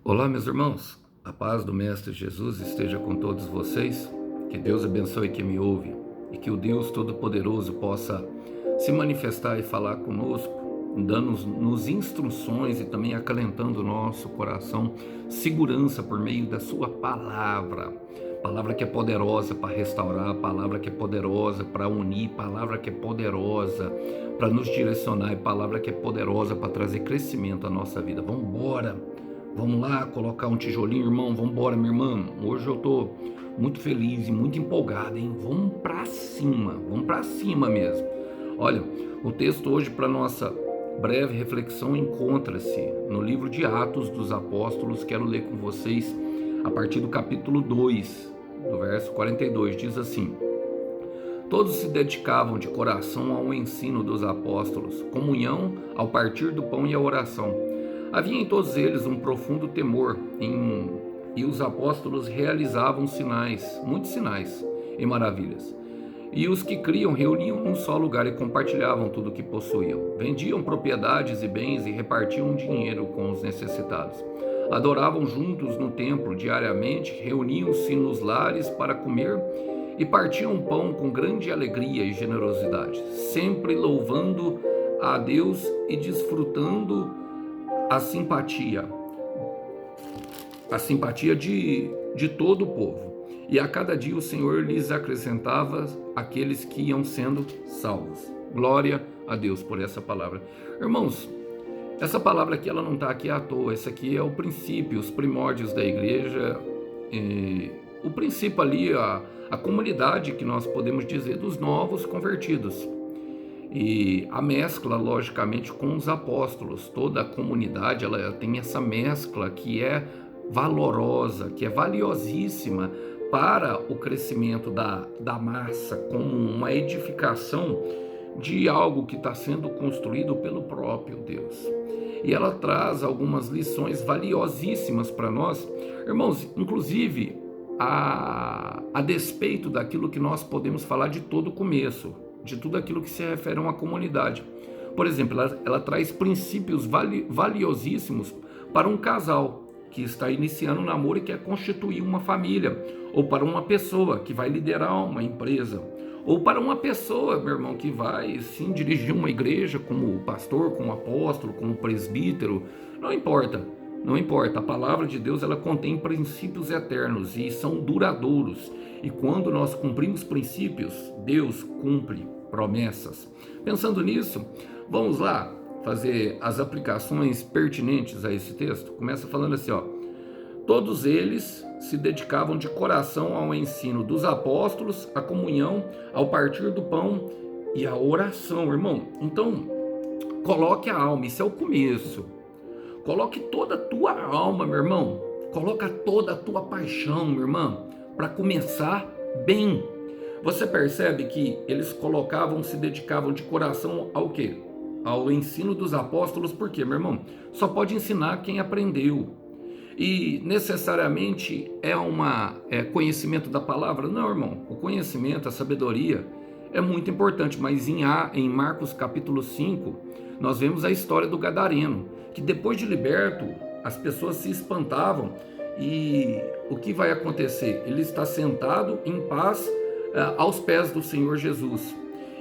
Olá, meus irmãos, a paz do Mestre Jesus esteja com todos vocês, que Deus abençoe quem me ouve e que o Deus Todo-Poderoso possa se manifestar e falar conosco, dando-nos instruções e também acalentando o nosso coração, segurança por meio da sua palavra, palavra que é poderosa para restaurar, palavra que é poderosa para unir, palavra que é poderosa para nos direcionar e palavra que é poderosa para trazer crescimento à nossa vida. Vamos embora! Vamos lá colocar um tijolinho, irmão. Vamos embora, minha irmã. Hoje eu tô muito feliz e muito empolgado, hein? Vamos pra cima mesmo. Olha, o texto hoje para nossa breve reflexão encontra-se no livro de Atos dos Apóstolos. Quero ler com vocês a partir do capítulo 2, do verso 42. Diz assim: Todos se dedicavam de coração ao ensino dos apóstolos, comunhão, ao partir do pão e à oração. Havia em todos eles um profundo temor, e os apóstolos realizavam sinais, muitos sinais e maravilhas. E os que criam reuniam num só lugar e compartilhavam tudo o que possuíam. Vendiam propriedades e bens e repartiam dinheiro com os necessitados. Adoravam juntos no templo diariamente, reuniam-se nos lares para comer e partiam pão com grande alegria e generosidade, sempre louvando a Deus e desfrutando a simpatia de todo o povo. E a cada dia o Senhor lhes acrescentava aqueles que iam sendo salvos. Glória a Deus por essa palavra. Irmãos, essa palavra aqui, ela não está aqui à toa. Esse aqui é o princípio, os primórdios da igreja, o princípio ali, a comunidade que nós podemos dizer dos novos convertidos. E a mescla, logicamente, com os apóstolos. Toda a comunidade, ela tem essa mescla que é valorosa, que é valiosíssima para o crescimento da massa, como uma edificação de algo que está sendo construído pelo próprio Deus. E ela traz algumas lições valiosíssimas para nós, irmãos, inclusive a despeito daquilo que nós podemos falar de todo o começo, de tudo aquilo que se refere a uma comunidade. Por exemplo, ela traz princípios valiosíssimos para um casal que está iniciando um namoro e quer constituir uma família, ou para uma pessoa que vai liderar uma empresa, ou para uma pessoa, meu irmão, que vai sim dirigir uma igreja como pastor, como apóstolo, como presbítero. Não importa, a palavra de Deus, ela contém princípios eternos e são duradouros, e quando nós cumprimos princípios, Deus cumpre promessas. Pensando nisso, vamos lá fazer as aplicações pertinentes a esse texto. Começa falando assim, ó: todos eles se dedicavam de coração ao ensino dos apóstolos, à comunhão, ao partir do pão e à oração, irmão. Então, coloque a alma, isso é o começo. Coloque toda a tua alma, meu irmão. Coloca toda a tua paixão, meu irmão, para começar bem. Você percebe que eles se dedicavam de coração ao quê? Ao ensino dos apóstolos. Por quê, meu irmão? Só pode ensinar quem aprendeu. E necessariamente é conhecimento da palavra? Não, irmão. O conhecimento, a sabedoria é muito importante, mas em Marcos capítulo 5, nós vemos a história do gadareno, que depois de liberto, as pessoas se espantavam, e o que vai acontecer? Ele está sentado em paz aos pés do Senhor Jesus.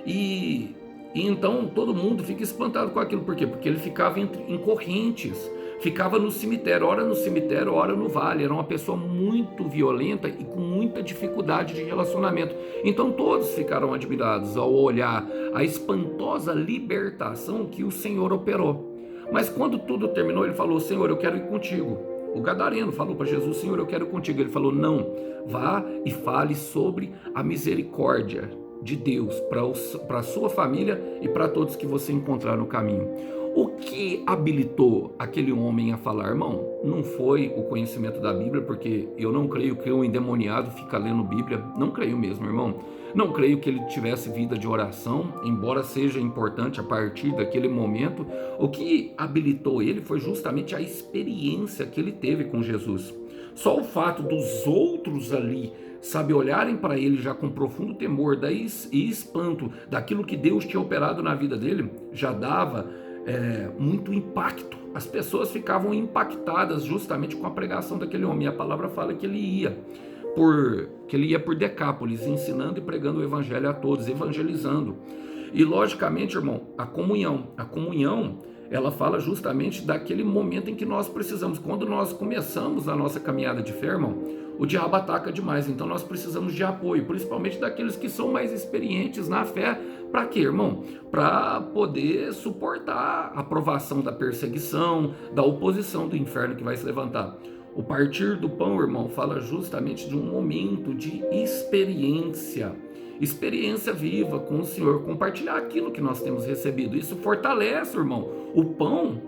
E então todo mundo fica espantado com aquilo. Por quê? Porque ele ficava em correntes, ficava no cemitério, ora no cemitério, ora no vale. Era uma pessoa muito violenta e com muita dificuldade de relacionamento. Então todos ficaram admirados ao olhar a espantosa libertação que o Senhor operou. Mas quando tudo terminou, ele falou: Senhor, eu quero ir contigo. O gadareno falou para Jesus: Senhor, eu quero ir contigo. Ele falou: não, vá e fale sobre a misericórdia de Deus para a sua família e para todos que você encontrar no caminho. O que habilitou aquele homem a falar, irmão? Não foi o conhecimento da Bíblia, porque eu não creio que um endemoniado fica lendo Bíblia. Não creio mesmo, irmão. Não creio que ele tivesse vida de oração, embora seja importante a partir daquele momento. O que habilitou ele foi justamente a experiência que ele teve com Jesus. Só o fato dos outros ali, sabe, olharem para ele já com profundo temor e espanto daquilo que Deus tinha operado na vida dele, já dava muito impacto as pessoas ficavam impactadas justamente com a pregação daquele homem. E a palavra fala que ele ia por Decápolis, ensinando e pregando o evangelho a todos, evangelizando. E logicamente, irmão, a comunhão, ela fala justamente daquele momento em que nós precisamos. Quando nós começamos a nossa caminhada de fé, irmão, o diabo ataca demais, então nós precisamos de apoio, principalmente daqueles que são mais experientes na fé. Para quê, irmão? Para poder suportar a provação da perseguição, da oposição do inferno que vai se levantar. O partir do pão, irmão, fala justamente de um momento de experiência viva com o Senhor, compartilhar aquilo que nós temos recebido. Isso fortalece, irmão. O pão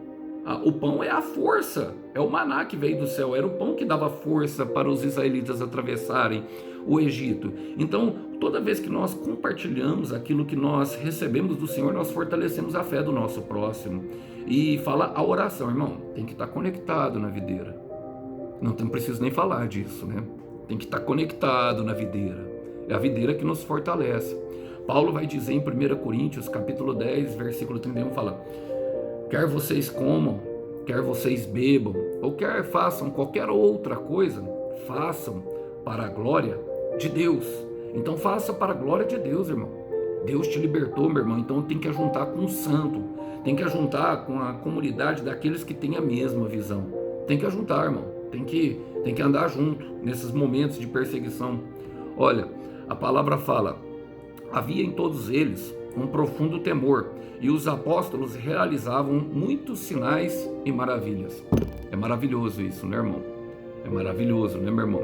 é a força, é o maná que veio do céu, era o pão que dava força para os israelitas atravessarem o Egito. Então, toda vez que nós compartilhamos aquilo que nós recebemos do Senhor, nós fortalecemos a fé do nosso próximo. E fala a oração, irmão, tem que estar conectado na videira. Não preciso nem falar disso, né? Tem que estar conectado na videira. É a videira que nos fortalece. Paulo vai dizer em 1 Coríntios, capítulo 10, versículo 31, fala: quer vocês comam, quer vocês bebam, ou quer façam qualquer outra coisa, façam para a glória de Deus. Então faça para a glória de Deus, irmão. Deus te libertou, meu irmão, então tem que ajuntar com o santo, tem que ajuntar com a comunidade daqueles que têm a mesma visão. Tem que ajuntar, irmão, tem que andar junto nesses momentos de perseguição. Olha, a palavra fala: havia em todos eles um profundo temor, e os apóstolos realizavam muitos sinais e maravilhas. É maravilhoso isso, né, irmão? É maravilhoso, né, meu irmão?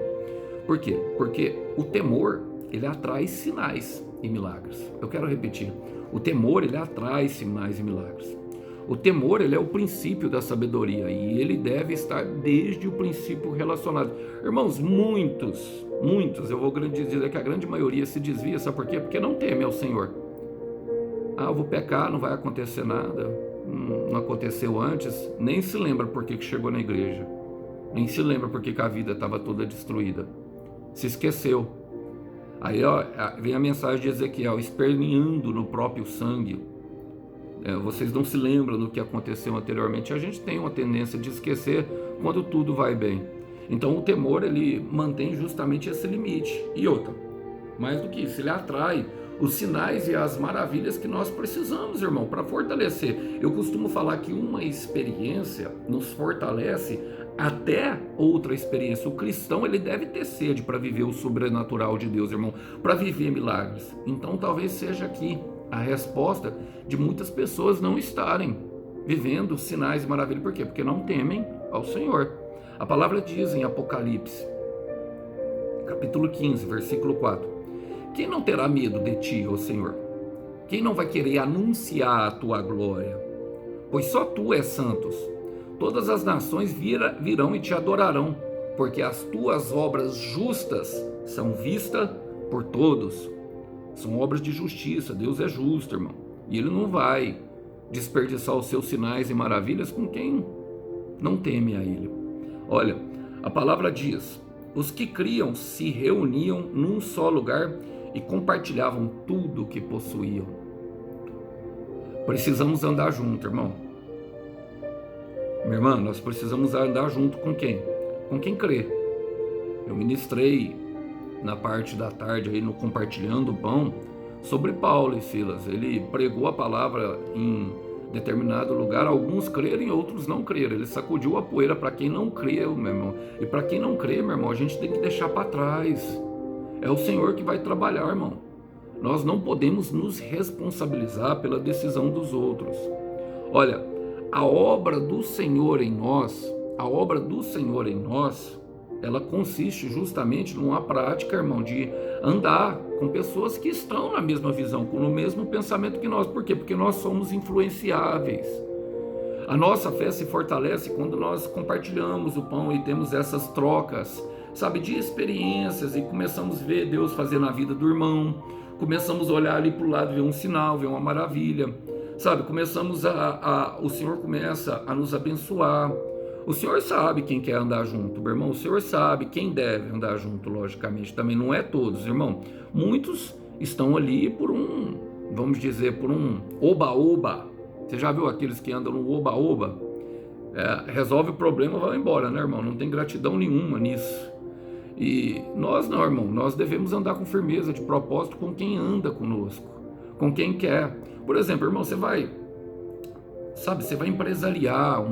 Por quê? Porque o temor, ele atrai sinais e milagres. Eu quero repetir: o temor, ele atrai sinais e milagres. O temor, ele é o princípio da sabedoria, e ele deve estar desde o princípio relacionado. Irmãos, muitos, eu vou dizer que a grande maioria se desvia, sabe por quê? Porque não teme ao Senhor. Eu vou pecar, não vai acontecer nada, não aconteceu antes, nem se lembra por que chegou na igreja, nem se lembra por que a vida estava toda destruída, se esqueceu. Aí vem a mensagem de Ezequiel: esperneando no próprio sangue. Vocês não se lembram do que aconteceu anteriormente. A gente tem uma tendência de esquecer quando tudo vai bem. Então o temor, ele mantém justamente esse limite. E outra, mais do que isso, ele atrai os sinais e as maravilhas que nós precisamos, irmão, para fortalecer. Eu costumo falar que uma experiência nos fortalece até outra experiência. O cristão, ele deve ter sede para viver o sobrenatural de Deus, irmão, para viver milagres. Então talvez seja aqui a resposta de muitas pessoas não estarem vivendo sinais e maravilhas. Por quê? Porque não temem ao Senhor. A palavra diz em Apocalipse, capítulo 15, versículo 4: quem não terá medo de ti, ó Senhor? Quem não vai querer anunciar a tua glória? Pois só tu és santos. Todas as nações virão e te adorarão, porque as tuas obras justas são vistas por todos. São obras de justiça. Deus é justo, irmão, e Ele não vai desperdiçar os seus sinais e maravilhas com quem não teme a Ele. Olha, a palavra diz: os que criam se reuniam num só lugar e compartilhavam tudo o que possuíam. Precisamos andar junto, irmão. Minha irmã, nós precisamos andar junto com quem? Com quem crê. Eu ministrei na parte da tarde aí no Compartilhando o Pão sobre Paulo e Silas. Ele pregou a palavra em determinado lugar, alguns creram e outros não creram. Ele sacudiu a poeira para quem não creu, meu irmão. E para quem não crê, meu irmão, a gente tem que deixar para trás. É o Senhor que vai trabalhar, irmão. Nós não podemos nos responsabilizar pela decisão dos outros. Olha, a obra do Senhor em nós, ela consiste justamente numa prática, irmão, de andar com pessoas que estão na mesma visão, no mesmo pensamento que nós. Por quê? Porque nós somos influenciáveis. A nossa fé se fortalece quando nós compartilhamos o pão e temos essas trocas, sabe, de experiências, e começamos a ver Deus fazer na vida do irmão, começamos a olhar ali para o lado, ver um sinal, ver uma maravilha, sabe, o Senhor começa a nos abençoar. O Senhor sabe quem quer andar junto, meu irmão. O Senhor sabe quem deve andar junto, logicamente. Também não é todos, irmão. Muitos estão ali por um, vamos dizer, por um oba-oba. Você já viu aqueles que andam no oba-oba? resolve o problema, vai embora, né, irmão? Não tem gratidão nenhuma nisso. E nós não, irmão, nós devemos andar com firmeza, de propósito, com quem anda conosco, com quem quer. Por exemplo, irmão, você vai empresariar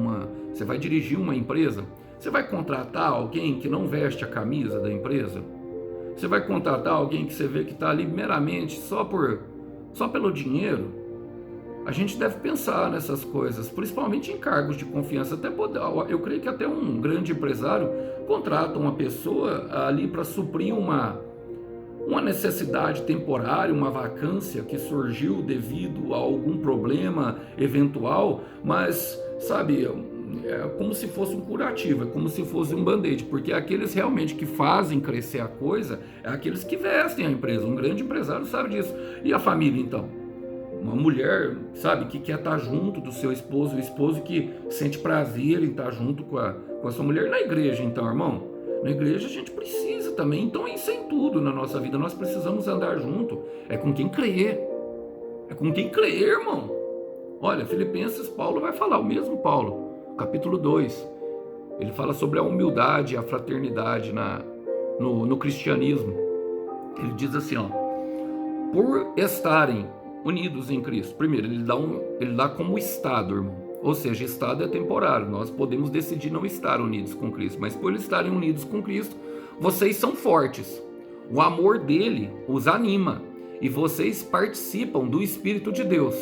você vai dirigir uma empresa, você vai contratar alguém que não veste a camisa da empresa? Você vai contratar alguém que você vê que está ali meramente só pelo dinheiro? A gente deve pensar nessas coisas, principalmente em cargos de confiança. Eu creio que até um grande empresário contrata uma pessoa ali para suprir uma necessidade temporária, uma vacância que surgiu devido a algum problema eventual, mas, sabe, é como se fosse um curativo, é como se fosse um band-aid, porque aqueles realmente que fazem crescer a coisa, é aqueles que vestem a empresa. Um grande empresário sabe disso. E a família, então? Uma mulher, sabe, que quer estar junto do seu esposo, o esposo que sente prazer em estar junto com a sua mulher. Na igreja, então, irmão, na igreja a gente precisa também. Então, isso é em tudo na nossa vida, nós precisamos andar junto. É com quem crer, irmão. Olha, Filipenses, Paulo vai falar, o mesmo Paulo, capítulo 2, ele fala sobre a humildade e a fraternidade no cristianismo. Ele diz assim, ó: por estarem unidos em Cristo. Primeiro, ele dá como estado, irmão. Ou seja, estado é temporário. Nós podemos decidir não estar unidos com Cristo, mas por eles estarem unidos com Cristo, vocês são fortes. O amor dele os anima e vocês participam do Espírito de Deus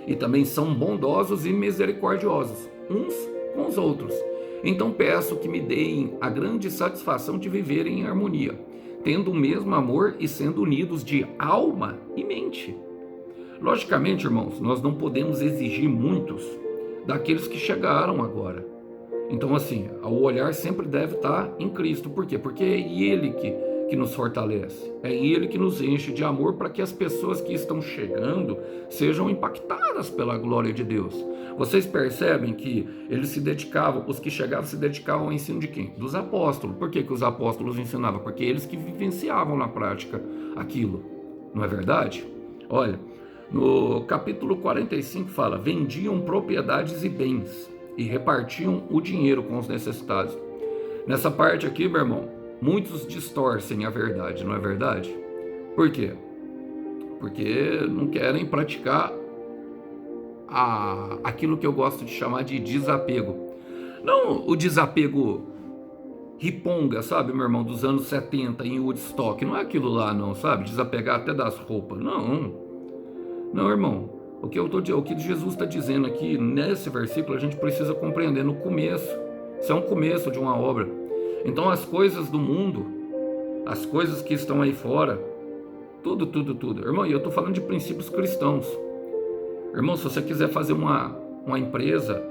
e também são bondosos e misericordiosos uns com os outros. Então peço que me deem a grande satisfação de viverem em harmonia, tendo o mesmo amor e sendo unidos de alma e mente. Logicamente, irmãos, nós não podemos exigir muitos daqueles que chegaram agora. Então, assim, o olhar sempre deve estar em Cristo. Por quê? Porque é Ele que nos fortalece. É Ele que nos enche de amor para que as pessoas que estão chegando sejam impactadas pela glória de Deus. Vocês percebem que os que chegavam se dedicavam ao ensino de quem? Dos apóstolos. Por que os apóstolos ensinavam? Porque eles que vivenciavam na prática aquilo. Não é verdade? Olha, no capítulo 45 fala: vendiam propriedades e bens e repartiam o dinheiro com os necessitados. Nessa parte aqui, meu irmão, muitos distorcem a verdade, não é verdade? Por quê? Porque não querem praticar aquilo que eu gosto de chamar de desapego. Não o desapego riponga, sabe, meu irmão, dos anos 70 em Woodstock. Não é aquilo lá, não, sabe? Desapegar até das roupas. Não, irmão. O que Jesus está dizendo aqui nesse versículo, a gente precisa compreender no começo. Isso é um começo de uma obra. Então as coisas do mundo, as coisas que estão aí fora, tudo. Irmão, e eu estou falando de princípios cristãos. Irmão, se você quiser fazer uma empresa,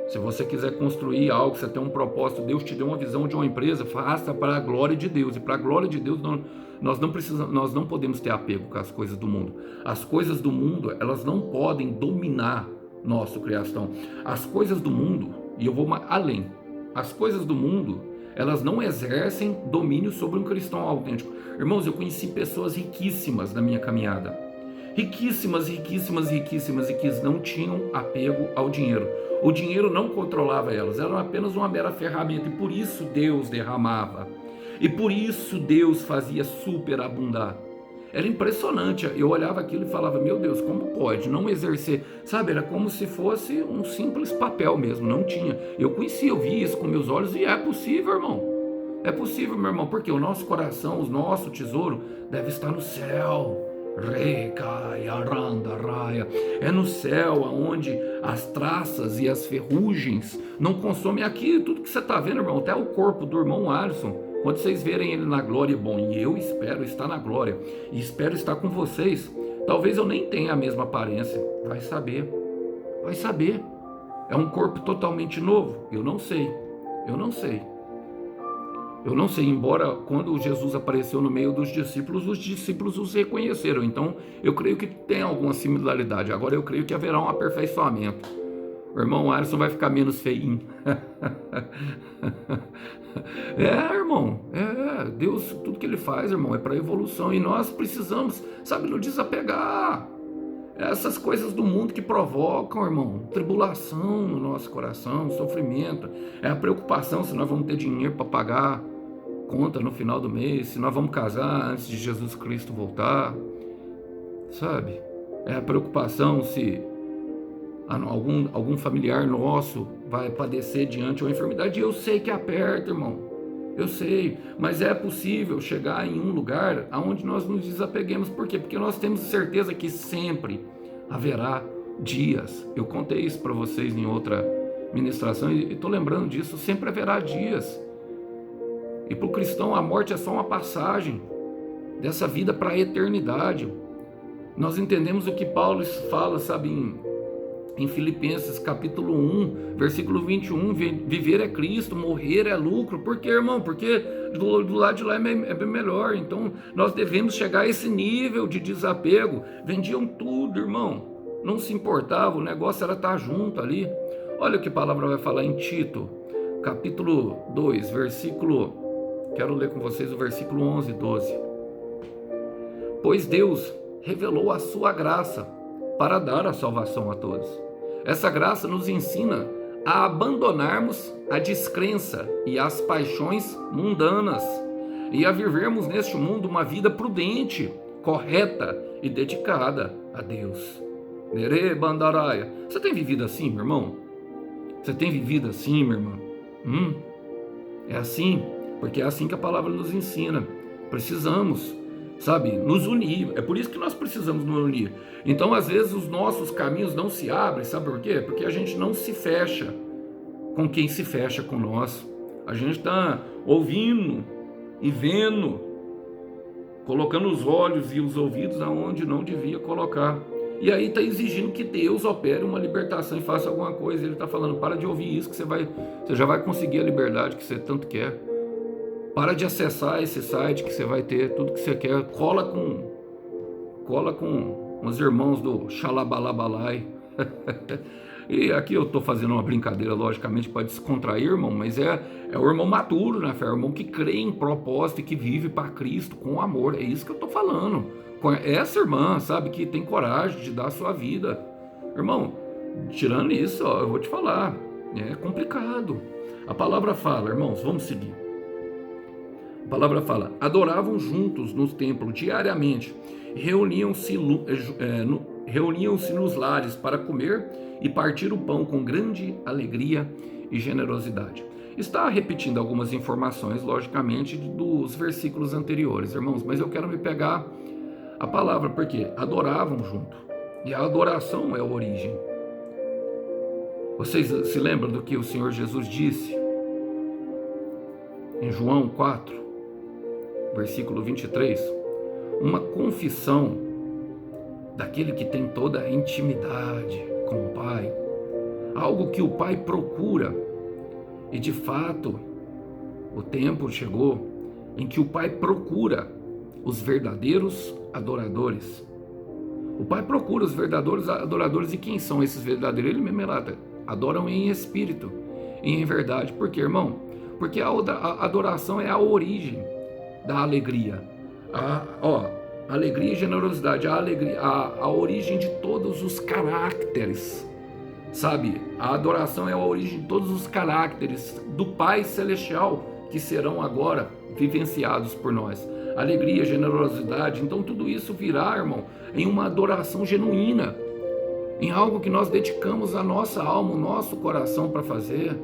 se você quiser construir algo, você tem um propósito, Deus te deu uma visão de uma empresa, faça para a glória de Deus. E para a glória de Deus, nós não podemos ter apego com as coisas do mundo. As coisas do mundo, elas não podem dominar nossa criação. As coisas do mundo, e eu vou além, as coisas do mundo, elas não exercem domínio sobre um cristão autêntico. Irmãos, eu conheci pessoas riquíssimas na minha caminhada. Riquíssimas, e que não tinham apego ao dinheiro. O dinheiro não controlava elas, era apenas uma mera ferramenta, e por isso Deus derramava. E por isso Deus fazia superabundar. Era impressionante, eu olhava aquilo e falava: meu Deus, como pode não exercer? Sabe, era como se fosse um simples papel mesmo, não tinha. Eu vi isso com meus olhos, e é possível, irmão. É possível, meu irmão, porque o nosso coração, o nosso tesouro deve estar no céu. É no céu onde as traças e as ferrugens não consomem. Aqui, tudo que você está vendo, irmão, até o corpo do irmão Alisson, quando vocês verem ele na glória, bom, e eu espero estar na glória, e espero estar com vocês. Talvez eu nem tenha a mesma aparência, vai saber. É um corpo totalmente novo, eu não sei, embora quando Jesus apareceu no meio dos discípulos, os discípulos os reconheceram. Então, eu creio que tem alguma similaridade. Agora, eu creio que haverá um aperfeiçoamento. O irmão Alisson vai ficar menos feinho. Irmão, Deus, tudo que Ele faz, irmão, é para evolução. E nós precisamos, sabe, nos desapegar. Essas coisas do mundo que provocam, irmão, tribulação no nosso coração, sofrimento. É a preocupação se nós vamos ter dinheiro para pagar conta no final do mês, se nós vamos casar antes de Jesus Cristo voltar, sabe? É a preocupação se algum familiar nosso vai padecer diante de uma enfermidade. Eu sei que aperta, irmão. Eu sei, mas é possível chegar em um lugar onde nós nos desapeguemos. Por quê? Porque nós temos certeza que sempre haverá dias. Eu contei isso para vocês em outra ministração e estou lembrando disso. Sempre haverá dias. E para o cristão a morte é só uma passagem dessa vida para a eternidade. Nós entendemos o que Paulo fala, sabe, em Filipenses capítulo 1, versículo 21, viver é Cristo, morrer é lucro. Por quê, irmão? Porque do lado de lá é bem melhor. Então nós devemos chegar a esse nível de desapego. Vendiam tudo, irmão, não se importava, o negócio era estar junto ali. Olha o que a palavra vai falar em Tito, capítulo 2, quero ler com vocês o versículo 11 e 12. Pois Deus revelou a sua graça para dar a salvação a todos. Essa graça nos ensina a abandonarmos a descrença e as paixões mundanas e a vivermos neste mundo uma vida prudente, correta e dedicada a Deus. Nere Bandaraia. Você tem vivido assim, meu irmão? Você tem vivido assim, minha irmã? É assim, porque é assim que a palavra nos ensina. Precisamos, sabe, nos unir. É por isso que nós precisamos nos unir. Então, às vezes, os nossos caminhos não se abrem, sabe por quê? Porque a gente não se fecha com quem se fecha com nós. A gente está ouvindo e vendo, colocando os olhos e os ouvidos aonde não devia colocar. E aí está exigindo que Deus opere uma libertação e faça alguma coisa. Ele está falando, para de ouvir isso que você já vai conseguir a liberdade que você tanto quer. Para de acessar esse site que você vai ter tudo que você quer. Cola com os irmãos do Xalabalabalai. E aqui eu estou fazendo uma brincadeira, logicamente, para descontrair, irmão, mas é o irmão maduro na fé, o irmão que crê em propósito e que vive para Cristo com amor. É isso que eu estou falando. Essa irmã, sabe, que tem coragem de dar a sua vida. Irmão, tirando isso, ó, eu vou te falar, é complicado. A palavra fala, irmãos, vamos seguir. A palavra fala, adoravam juntos no templo diariamente, reuniam-se nos lares para comer e partir o pão com grande alegria e generosidade. Está repetindo algumas informações, logicamente, dos versículos anteriores, irmãos, mas eu quero me pegar a palavra, porque adoravam junto, e a adoração é a origem. Vocês se lembram do que o Senhor Jesus disse em João 4, versículo 23? Uma confissão daquele que tem toda a intimidade com o Pai, algo que o Pai procura, e de fato o tempo chegou em que o Pai procura os verdadeiros adoradores. O Pai procura os verdadeiros adoradores. E quem são esses verdadeiros? Ele mesmo relata, adoram em espírito e em verdade. Por quê, irmão? Porque a adoração é a origem da alegria. Alegria e generosidade, a origem de todos os caracteres, sabe? A adoração é a origem de todos os caracteres do Pai Celestial que serão agora vivenciados por nós. Alegria, generosidade, então tudo isso virá, irmão, em uma adoração genuína, em algo que nós dedicamos a nossa alma, o nosso coração para fazer.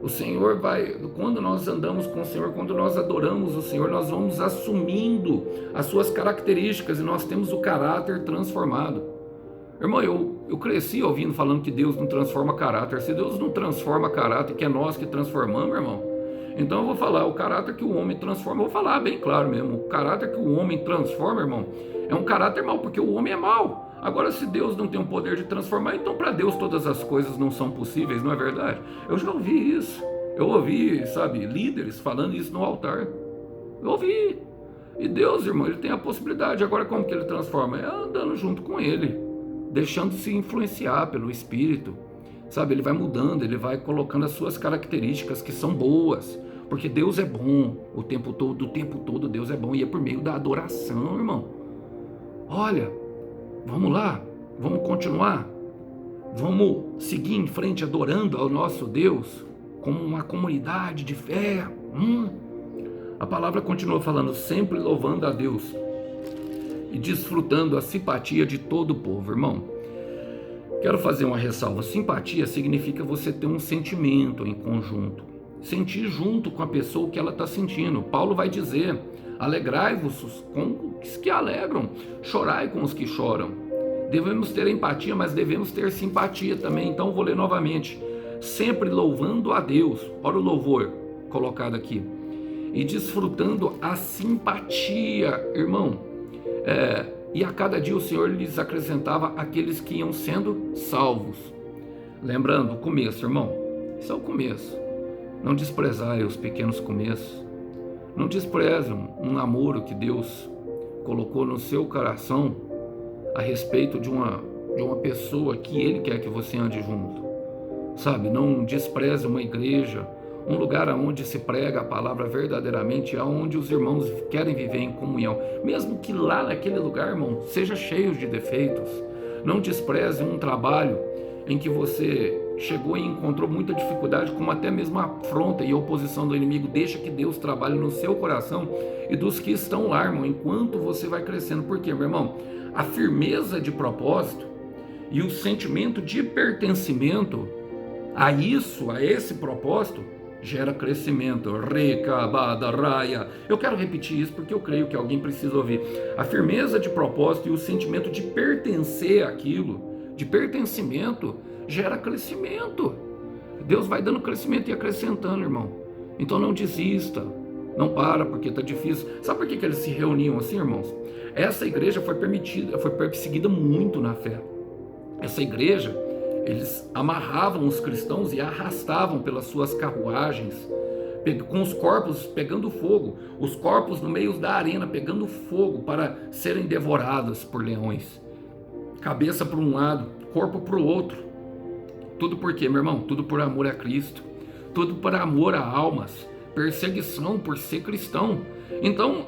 O Senhor quando nós andamos com o Senhor, quando nós adoramos o Senhor, nós vamos assumindo as suas características e nós temos o caráter transformado. Irmão, eu cresci ouvindo falando que Deus não transforma caráter. Se Deus não transforma caráter, que é nós que transformamos, irmão, então eu vou falar, o caráter que o homem transforma, eu vou falar bem claro mesmo, o caráter que o homem transforma, irmão, é um caráter mau, porque o homem é mau. Agora, se Deus não tem o poder de transformar, então para Deus todas as coisas não são possíveis, não é verdade? Eu já ouvi isso. Eu ouvi, sabe, líderes falando isso no altar. Eu ouvi. E Deus, irmão, ele tem a possibilidade. Agora, como que ele transforma? É andando junto com ele, deixando-se influenciar pelo Espírito. Sabe, ele vai mudando, ele vai colocando as suas características que são boas. Porque Deus é bom o tempo todo Deus é bom. E é por meio da adoração, irmão. Olha, vamos lá, Vamos continuar? Vamos seguir em frente adorando ao nosso Deus como uma comunidade de fé? A palavra continua falando, sempre louvando a Deus e desfrutando a simpatia de todo o povo. Irmão, quero fazer uma ressalva. Simpatia significa você ter um sentimento em conjunto, sentir junto com a pessoa o que ela está sentindo. Paulo vai dizer, alegrai-vos com os que alegram, chorai com os que choram. Devemos ter empatia, mas devemos ter simpatia também. Então vou ler novamente, sempre louvando a Deus, olha o louvor colocado aqui, e desfrutando a simpatia, irmão, e a cada dia o Senhor lhes acrescentava aqueles que iam sendo salvos. Lembrando, o começo, irmão, isso é o começo. Não desprezai os pequenos começos, não desprezam um namoro que Deus colocou no seu coração a respeito de uma pessoa que Ele quer que você ande junto, sabe? Não despreze uma igreja, um lugar onde se prega a palavra verdadeiramente, onde os irmãos querem viver em comunhão, mesmo que lá naquele lugar, irmão, seja cheio de defeitos. Não despreze um trabalho em que você chegou e encontrou muita dificuldade, como até mesmo a afronta e a oposição do inimigo. Deixa que Deus trabalhe no seu coração e dos que estão lá, irmão, enquanto você vai crescendo. Por quê, meu irmão? A firmeza de propósito e o sentimento de pertencimento a esse propósito, gera crescimento. Recabada-raia. Eu quero repetir isso porque eu creio que alguém precisa ouvir. A firmeza de propósito e o sentimento de pertencer àquilo, de pertencimento, gera crescimento. Deus vai dando crescimento e acrescentando, irmão. Então não desista, não para porque está difícil. Sabe por que eles se reuniam assim, irmãos? Essa igreja foi perseguida muito na fé. Essa igreja, eles amarravam os cristãos e arrastavam pelas suas carruagens, com os corpos pegando fogo, os corpos no meio da arena pegando fogo para serem devorados por leões, cabeça para um lado, corpo para o outro. Tudo por quê, meu irmão? Tudo por amor a Cristo, tudo por amor a almas, perseguição por ser cristão. Então,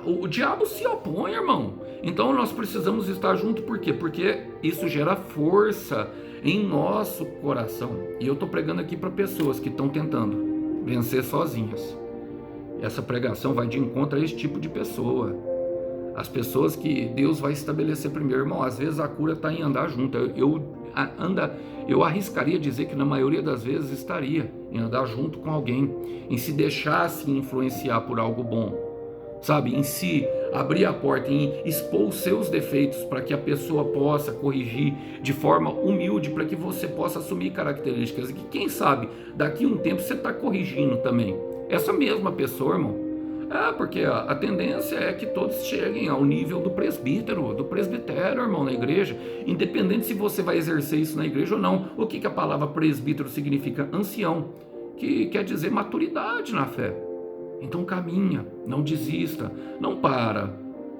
o diabo se opõe, irmão. Então nós precisamos estar junto, por quê? Porque isso gera força em nosso coração. E eu estou pregando aqui para pessoas que estão tentando vencer sozinhas. Essa pregação vai de encontro a esse tipo de pessoa. As pessoas que Deus vai estabelecer primeiro, irmão. Às vezes a cura está em andar junto. Eu arriscaria dizer que na maioria das vezes estaria em andar junto com alguém, em se deixar se influenciar por algo bom, sabe? Em se abrir a porta, em expor os seus defeitos para que a pessoa possa corrigir de forma humilde, para que você possa assumir características e que, quem sabe, daqui a um tempo você está corrigindo também essa mesma pessoa, irmão. Porque a tendência é que todos cheguem ao nível do presbítero, irmão, na igreja, independente se você vai exercer isso na igreja ou não. O que a palavra presbítero significa? Ancião, que quer dizer maturidade na fé. Então caminha, não desista, não para,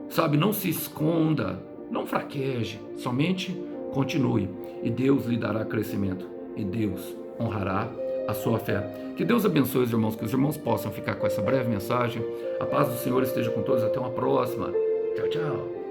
sabe, não se esconda, não fraqueje, somente continue e Deus lhe dará crescimento e Deus honrará a sua fé. Que Deus abençoe os irmãos, que os irmãos possam ficar com essa breve mensagem. A paz do Senhor esteja com todos, até uma próxima. Tchau, tchau.